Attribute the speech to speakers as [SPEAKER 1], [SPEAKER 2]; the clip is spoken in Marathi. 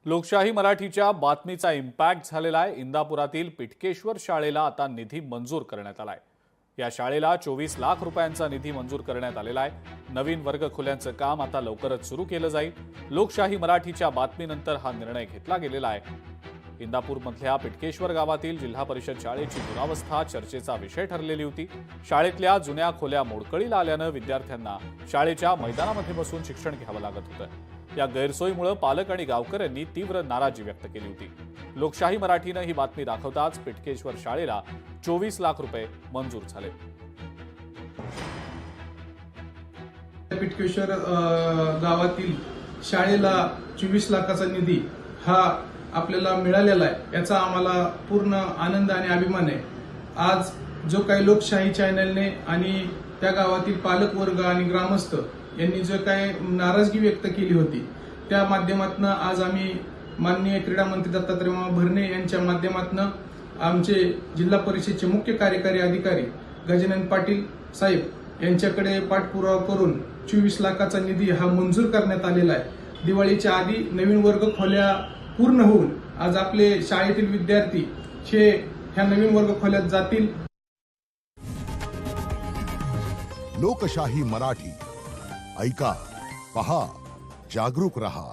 [SPEAKER 1] लोकशाही मराठीच्या बातमीचा इम्पॅक्ट झालेला आहे। इंदापुरातील पिटकेश्वर शाळेला आता निधी मंजूर करण्यात आलाय। या शाळेला 24 लाख रुपयांचा निधी मंजूर करण्यात आलेला आहे। नवीन वर्गखोल्यांचं काम आता लवकरच सुरू केलं जाईल। लोकशाही मराठीच्या बातमीनंतर हा निर्णय घेतला गेलेला आहे। इंदापूरमधल्या पिटकेश्वर गावातील जिल्हा परिषद शाळेची दुरावस्था चर्चेचा विषय ठरलेली होती। शाळेतल्या जुन्या खोल्या मोडकळीला आल्यानं विद्यार्थ्यांना शाळेच्या मैदानामध्ये बसून शिक्षण घ्यावं लागत होतं। या गैरसोयीमुळे पालक आणि गावकऱ्यांनी तीव्र नाराजी व्यक्त केली होती। लोकशाही मराठीनं ही बातमी दाखवताच पिटकेश्वर शाळेला 24 लाख रुपये मंजूर झाले।
[SPEAKER 2] पिटकेश्वर गावातील शाळेला 24 लाखाचा निधी हा आपल्याला मिळालेला आहे। याचा आम्हाला पूर्ण आनंद आणि अभिमान आहे। आज जो काही लोकशाही चॅनलने आणि त्या गावातील पालकवर्ग आणि ग्रामस्थ यांनी जो काही नाराजगी व्यक्त केली होती त्या माध्यमातून आज आम्ही माननीय क्रीडा मंत्री दत्तात्रय भरणे यांच्या माध्यमातून आमचे जिल्हा परिषदेचे मुख्य कार्यकारी अधिकारी गजानन पाटील साहेब यांच्याकडे पाठपुरावा करून 24 लाखाचा निधी हा मंजूर करण्यात आलेला आहे। दिवाळीच्या आधी नवीन वर्ग खोल्या पूर्ण होऊन आज आपले शाळेतील विद्यार्थी हे ह्या नवीन वर्ग खोल्यात जातील।
[SPEAKER 3] लोकशाही मराठी ऐका, पहा, जागरूक रहा।